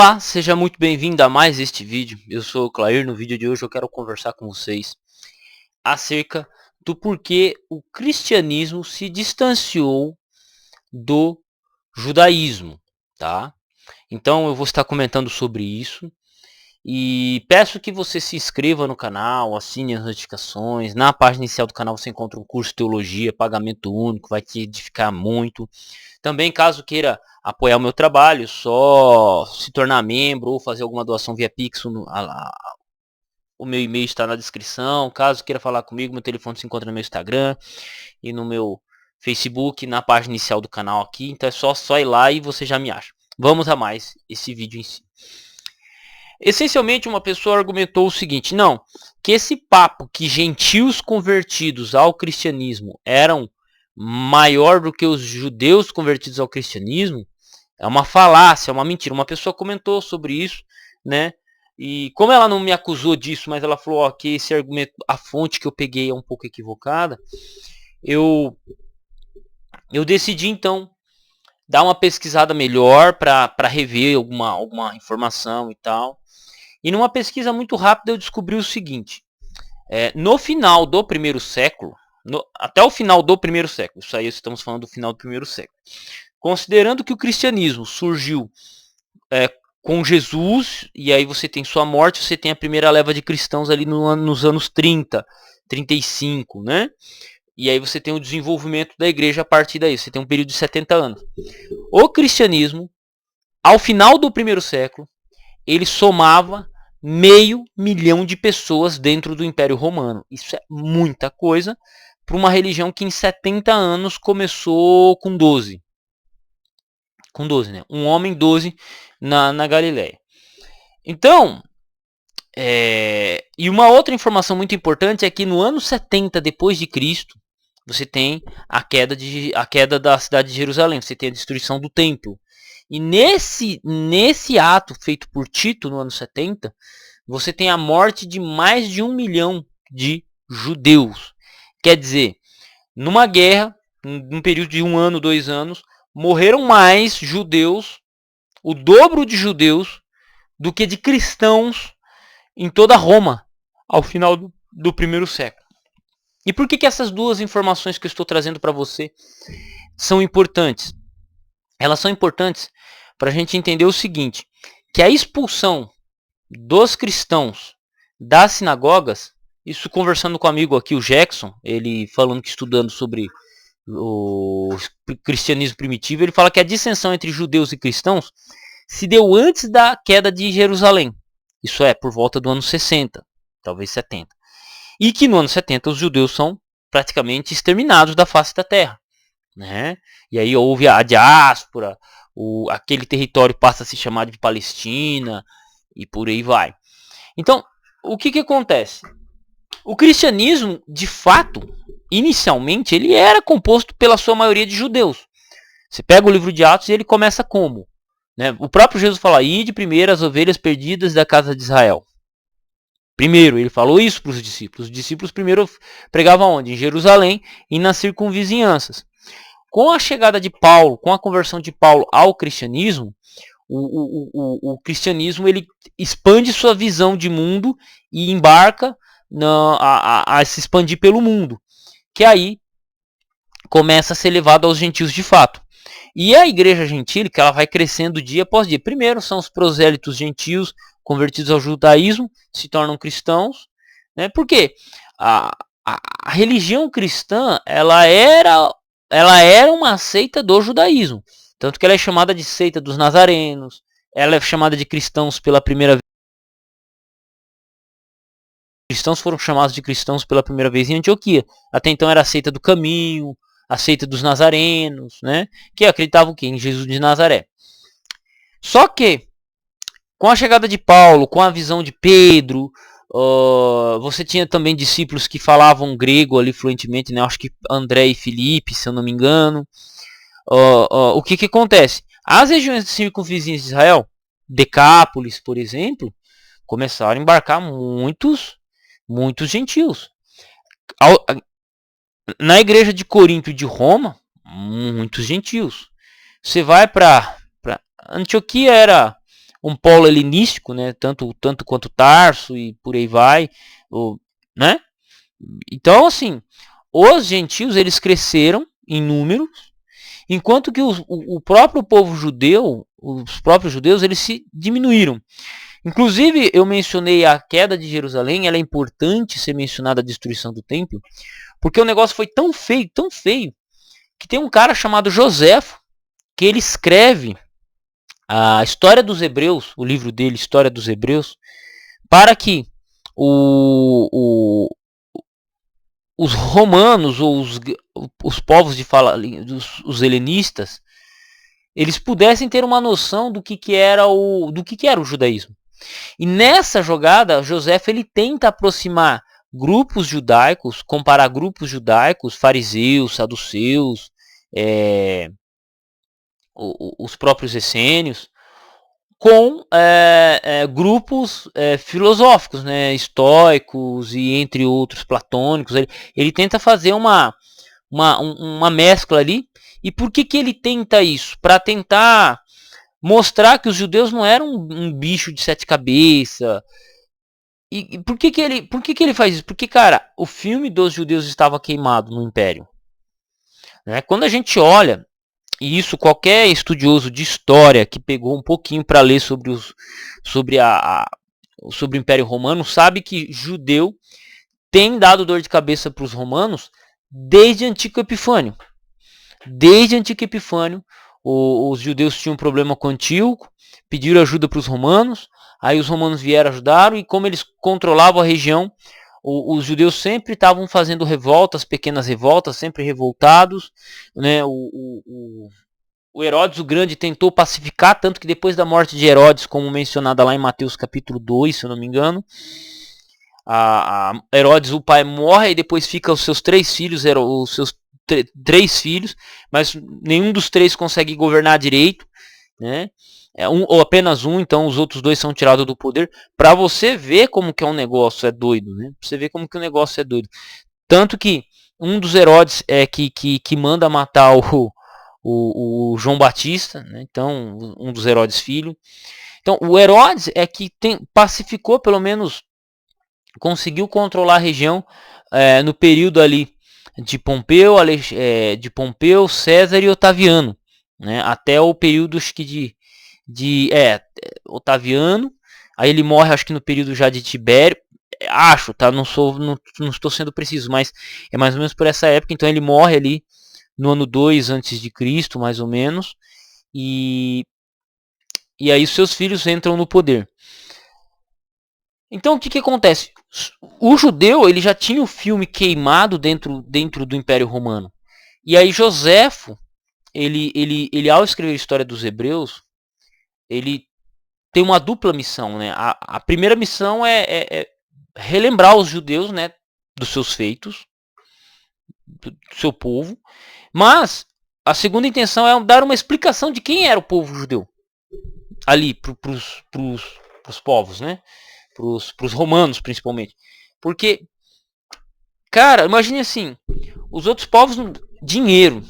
Olá, seja muito bem-vindo a mais este vídeo. Eu sou o Clair. No vídeo de hoje eu quero conversar com vocês acerca do porquê o cristianismo se distanciou do judaísmo, tá? Então eu vou estar comentando sobre isso e peço que você se inscreva no canal, assine as notificações. Na página inicial do canal você encontra um curso de teologia, pagamento único, vai te edificar muito. Também, caso queira apoiar o meu trabalho, só se tornar membro ou fazer alguma doação via Pix, o meu e-mail está na descrição. Caso queira falar comigo, meu telefone se encontra no meu Instagram e no meu Facebook, na página inicial do canal aqui. Então é só ir lá e você já me acha. Vamos a mais esse vídeo em si. Essencialmente, uma pessoa argumentou o seguinte: não, que esse papo que gentios convertidos ao cristianismo eram maior do que os judeus convertidos ao cristianismo é uma falácia, é uma mentira. Uma pessoa comentou sobre isso, né? E como ela não me acusou disso, mas ela falou que esse argumento, a fonte que eu peguei é um pouco equivocada, eu decidi então dar uma pesquisada melhor para rever alguma informação e tal. E numa pesquisa muito rápida eu descobri o seguinte: no final do primeiro século, até o final do primeiro século, isso aí estamos falando do final do primeiro século, considerando que o cristianismo surgiu com Jesus, e aí você tem sua morte, você tem a primeira leva de cristãos ali nos anos 30, 35, né? E aí você tem o desenvolvimento da igreja a partir daí, você tem um período de 70 anos. O cristianismo, ao final do primeiro século, ele somava 500 mil de pessoas dentro do Império Romano. Isso é muita coisa para uma religião que em 70 anos começou com 12. Com 12, né? Um homem, 12 na Galileia. Então, e uma outra informação muito importante é que no ano 70 depois de Cristo, você tem a queda da cidade de Jerusalém, você tem a destruição do templo. E nesse ato feito por Tito no ano 70, você tem a morte de mais de 1 milhão de judeus. Quer dizer, numa guerra, num período de 1 ano, 2 anos, morreram mais judeus, o dobro de judeus, do que de cristãos em toda Roma, ao final do primeiro século. E por que essas duas informações que eu estou trazendo para você são importantes? Elas são importantes para a gente entender o seguinte: que a expulsão dos cristãos das sinagogas, isso conversando com um amigo aqui, o Jackson, ele falando que estudando sobre o cristianismo primitivo, ele fala que a dissensão entre judeus e cristãos se deu antes da queda de Jerusalém. Isso é, por volta do ano 60, talvez 70. E que no ano 70 os judeus são praticamente exterminados da face da terra, né? E aí houve a diáspora, aquele território passa a se chamar de Palestina e por aí vai. Então, o que acontece? O cristianismo, de fato, inicialmente, ele era composto pela sua maioria de judeus. Você pega o livro de Atos e ele começa como? Né? O próprio Jesus fala: ide primeiro as ovelhas perdidas da casa de Israel. Primeiro, ele falou isso para os discípulos. Os discípulos primeiro pregavam onde? Em Jerusalém e nas circunvizinhanças. Com a chegada de Paulo, com a conversão de Paulo ao cristianismo, o cristianismo ele expande sua visão de mundo e embarca a se expandir pelo mundo, que aí começa a ser levado aos gentios de fato. E a igreja gentílica, ela vai crescendo dia após dia. Primeiro são os prosélitos gentios convertidos ao judaísmo, se tornam cristãos, né? Porque a religião cristã ela era uma seita do judaísmo, tanto que ela é chamada de seita dos nazarenos, ela é chamada de cristãos pela primeira vez. Cristãos foram chamados de cristãos pela primeira vez em Antioquia. Até então era a seita do caminho, a seita dos nazarenos, né? Que acreditavam em Jesus de Nazaré. Só que com a chegada de Paulo, com a visão de Pedro, você tinha também discípulos que falavam grego ali fluentemente, né? Acho que André e Filipe, se eu não me engano. O que acontece? As regiões circunvizinhas de Israel, Decápolis, por exemplo, começaram a embarcar muitos gentios. Na igreja de Corinto e de Roma, muitos gentios. Você vai para Antioquia, era um polo helenístico, né? Tanto quanto Tarso e por aí vai, né? Então, assim, os gentios eles cresceram em número, enquanto que o próprio povo judeu, os próprios judeus, eles se diminuíram. Inclusive, eu mencionei a queda de Jerusalém, ela é importante ser mencionada a destruição do templo, porque o negócio foi tão feio, que tem um cara chamado Joséfo, que ele escreve a História dos Hebreus, o livro dele, História dos Hebreus, para que os romanos ou os povos de fala, os helenistas, eles pudessem ter uma noção do que era o judaísmo. E nessa jogada, Joséfo ele tenta aproximar grupos judaicos, comparar grupos judaicos, fariseus, saduceus, os próprios essênios, com grupos filosóficos, né, estoicos e entre outros platônicos. Ele tenta fazer uma mescla ali. E por que ele tenta isso? Para tentar mostrar que os judeus não eram um bicho de 7 cabeças. E por que ele faz isso? Porque, cara, o filme dos judeus estava queimado no Império. Né? Quando a gente olha, e isso qualquer estudioso de história que pegou um pouquinho para ler sobre o Império Romano, sabe que judeu tem dado dor de cabeça para os romanos desde Antíoco Epifânio. Desde Antíoco Epifânio, os judeus tinham um problema com Antíoco, pediram ajuda para os romanos, aí os romanos vieram ajudar, e como eles controlavam a região, os judeus sempre estavam fazendo revoltas, pequenas revoltas, sempre revoltados, né? O Herodes o Grande tentou pacificar, tanto que depois da morte de Herodes, como mencionada lá em Mateus capítulo 2, se eu não me engano, Herodes, o pai, morre e depois fica os seus 3 filhos, os seus 3 filhos, mas nenhum dos 3 consegue governar direito, né? Ou apenas um, então os outros 2 são tirados do poder, para você ver como que é um negócio doido, né? Pra você ver como que o negócio é doido. Tanto que um dos Herodes que manda matar o João Batista, né? Então um dos Herodes filho. Então o Herodes é que pacificou, pelo menos conseguiu controlar a região no período ali de Pompeu, César e Otaviano, né? Até o período acho que de Otaviano. Aí ele morre acho que no período já de Tibério, acho, tá? Não estou sendo preciso, mas é mais ou menos por essa época. Então ele morre ali no ano 2 antes de Cristo, mais ou menos, e aí os seus filhos entram no poder. Então o que acontece? O judeu ele já tinha o filme queimado dentro do Império Romano. E aí Joséfo, ele ao escrever a história dos Hebreus, ele tem uma dupla missão, né? A primeira missão é relembrar os judeus, né, dos seus feitos, do seu povo, mas a segunda intenção é dar uma explicação de quem era o povo judeu ali para os povos, né? Para os romanos principalmente, porque, cara, imagine assim, os outros povos, dinheiro,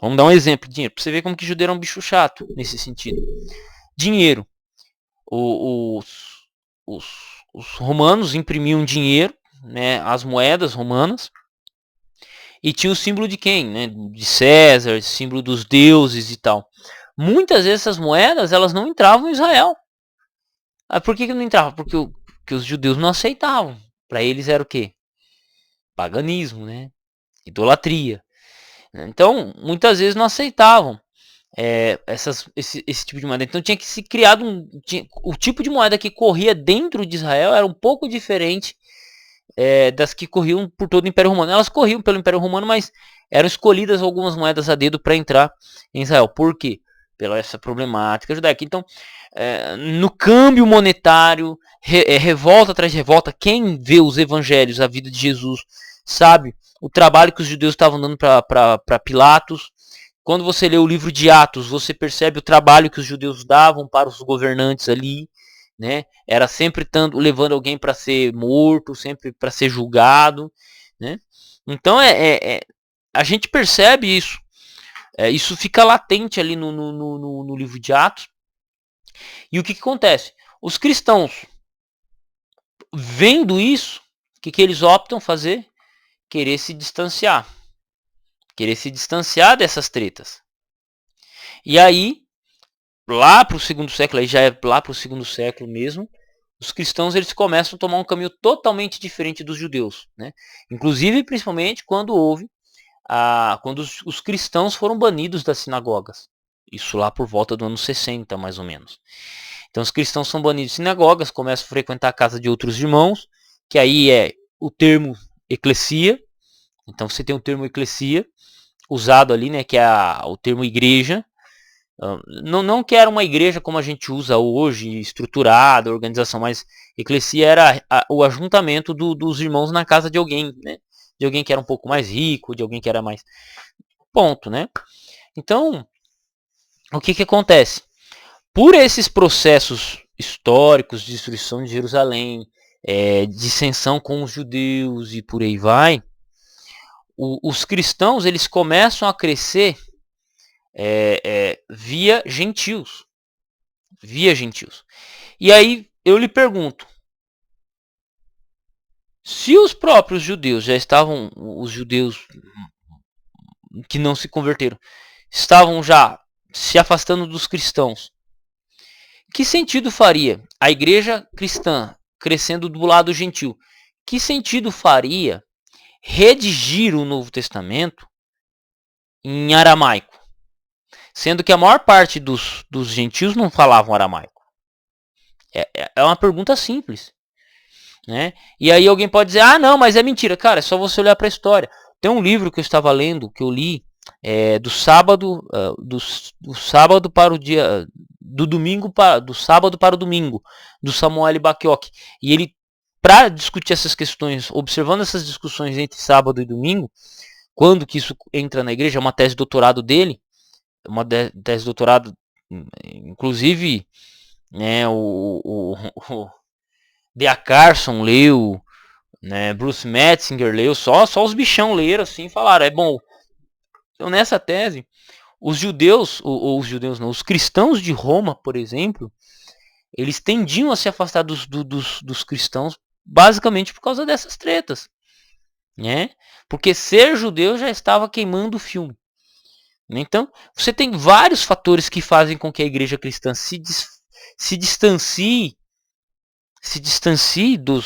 vamos dar um exemplo, dinheiro, para você ver como que judeu era um bicho chato nesse sentido, dinheiro, os romanos imprimiam dinheiro, né, as moedas romanas, e tinha o símbolo de quem, né, de César, símbolo dos deuses e tal. Muitas vezes essas moedas elas não entravam em Israel. Por que não entrava? Porque os judeus não aceitavam. Para eles era o quê? Paganismo, né? Idolatria. Então, muitas vezes não aceitavam esse tipo de moeda. Então tinha que se criar o tipo de moeda que corria dentro de Israel era um pouco diferente das que corriam por todo o Império Romano. Elas corriam pelo Império Romano, mas eram escolhidas algumas moedas a dedo para entrar em Israel. Por quê? Pela essa problemática judaica. Então, no câmbio monetário, revolta atrás de revolta, quem vê os evangelhos, a vida de Jesus, sabe o trabalho que os judeus estavam dando para Pilatos. Quando você lê o livro de Atos, você percebe o trabalho que os judeus davam para os governantes ali, né? Era sempre levando alguém para ser morto, sempre para ser julgado, né? Então a gente percebe isso. Isso fica latente ali no livro de Atos. E o que acontece? Os cristãos, vendo isso, o que eles optam fazer? Querer se distanciar. Querer se distanciar dessas tretas. E aí, lá para o segundo século, aí já é lá para o segundo século mesmo, os cristãos eles começam a tomar um caminho totalmente diferente dos judeus, né? Inclusive, principalmente quando houve quando os cristãos foram banidos das sinagogas. Isso lá por volta do ano 60, mais ou menos. Então os cristãos são banidos de sinagogas, começam a frequentar a casa de outros irmãos, que aí é o termo eclesia. Então você tem o termo eclesia usado ali, né, que é o termo igreja. Não que era uma igreja como a gente usa hoje, estruturada, organização, mas eclesia era o ajuntamento dos irmãos na casa de alguém, né? De alguém que era um pouco mais rico, de alguém que era mais... Ponto, né? Então, o que acontece? Por esses processos históricos de destruição de Jerusalém, dissensão com os judeus e por aí vai, os cristãos eles começam a crescer via gentios. Via gentios. E aí eu lhe pergunto, se os próprios judeus já estavam, os judeus que não se converteram, estavam já se afastando dos cristãos, que sentido faria a igreja cristã crescendo do lado gentil? Que sentido faria redigir o Novo Testamento em aramaico? Sendo que a maior parte dos gentios não falavam aramaico. É uma pergunta simples. Né? E aí alguém pode dizer, não, mas é mentira. Cara, é só você olhar para a história. Tem um livro que eu estava lendo, que eu li, do sábado para o dia... do sábado para o domingo, do Samuel Bacchiocchi. E ele, para discutir essas questões, observando essas discussões entre sábado e domingo, quando que isso entra na igreja, é uma tese de doutorado dele, uma tese de doutorado, inclusive, né, o D.A. Carson leu, né, Bruce Metzinger leu, só os bichão leram assim e falaram, bom. Então nessa tese, os judeus, ou os judeus não, os cristãos de Roma, por exemplo, eles tendiam a se afastar dos cristãos basicamente por causa dessas tretas, né? Porque ser judeu já estava queimando o filme. Então, você tem vários fatores que fazem com que a igreja cristã se distancie do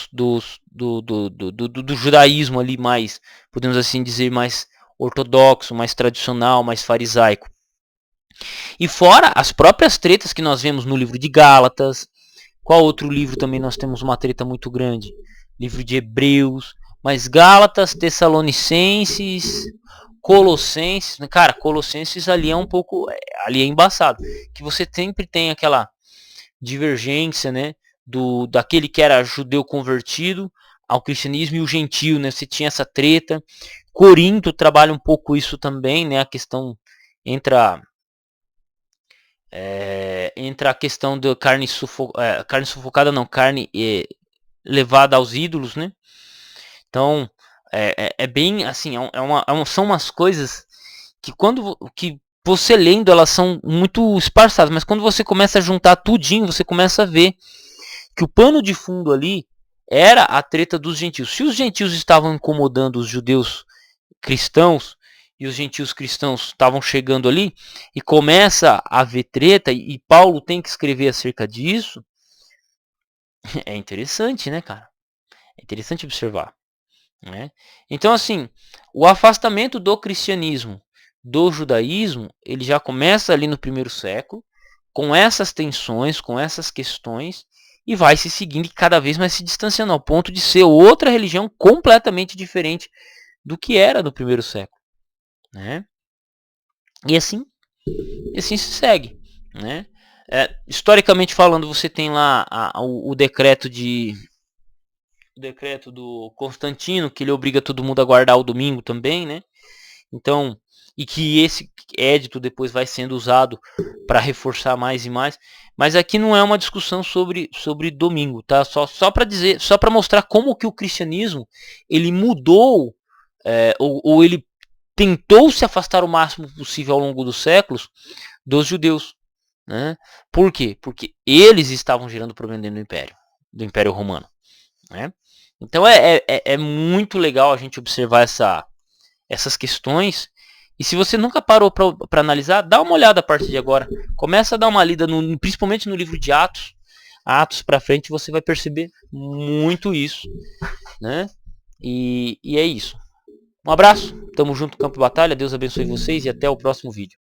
judaísmo ali mais, podemos assim dizer, mais ortodoxo, mais tradicional, mais farisaico. E fora as próprias tretas que nós vemos no livro de Gálatas. Qual outro livro também nós temos uma treta muito grande? Livro de Hebreus, mas Gálatas, Tessalonicenses, Colossenses, cara, Colossenses ali é um pouco, ali é embaçado, que você sempre tem aquela divergência, né, daquele que era judeu convertido ao cristianismo e o gentio, né? Você tinha essa treta. Corinto trabalha um pouco isso também, né? A questão entra a questão da carne sufocada, não, carne levada aos ídolos, né? Então é bem assim, são umas coisas que que você lendo elas são muito esparçadas, mas quando você começa a juntar tudinho, você começa a ver que o pano de fundo ali era a treta dos gentios. Se os gentios estavam incomodando os judeus cristãos e os gentios cristãos estavam chegando ali e começa a haver treta e Paulo tem que escrever acerca disso, é interessante, né, cara? É interessante observar, né? Então, assim, o afastamento do cristianismo do judaísmo, ele já começa ali no primeiro século, com essas tensões, com essas questões, e vai se seguindo e cada vez mais se distanciando, ao ponto de ser outra religião completamente diferente do que era no primeiro século, né? E assim se segue, né? Historicamente falando, você tem lá o decreto do Constantino, que ele obriga todo mundo a guardar o domingo também, né? Então, e que esse édito depois vai sendo usado para reforçar mais e mais. Mas aqui não é uma discussão sobre domingo, tá? Só para dizer, só para mostrar como que o cristianismo ele mudou, ou ele tentou se afastar o máximo possível ao longo dos séculos dos judeus, né? Por quê? Porque eles estavam gerando problema dentro do Império Romano, né? Então é muito legal a gente observar essas questões. E se você nunca parou para analisar, dá uma olhada a partir de agora. Começa a dar uma lida, principalmente no livro de Atos. Atos para frente você vai perceber muito isso, né? E é isso. Um abraço, tamo junto no campo de batalha, Deus abençoe vocês e até o próximo vídeo.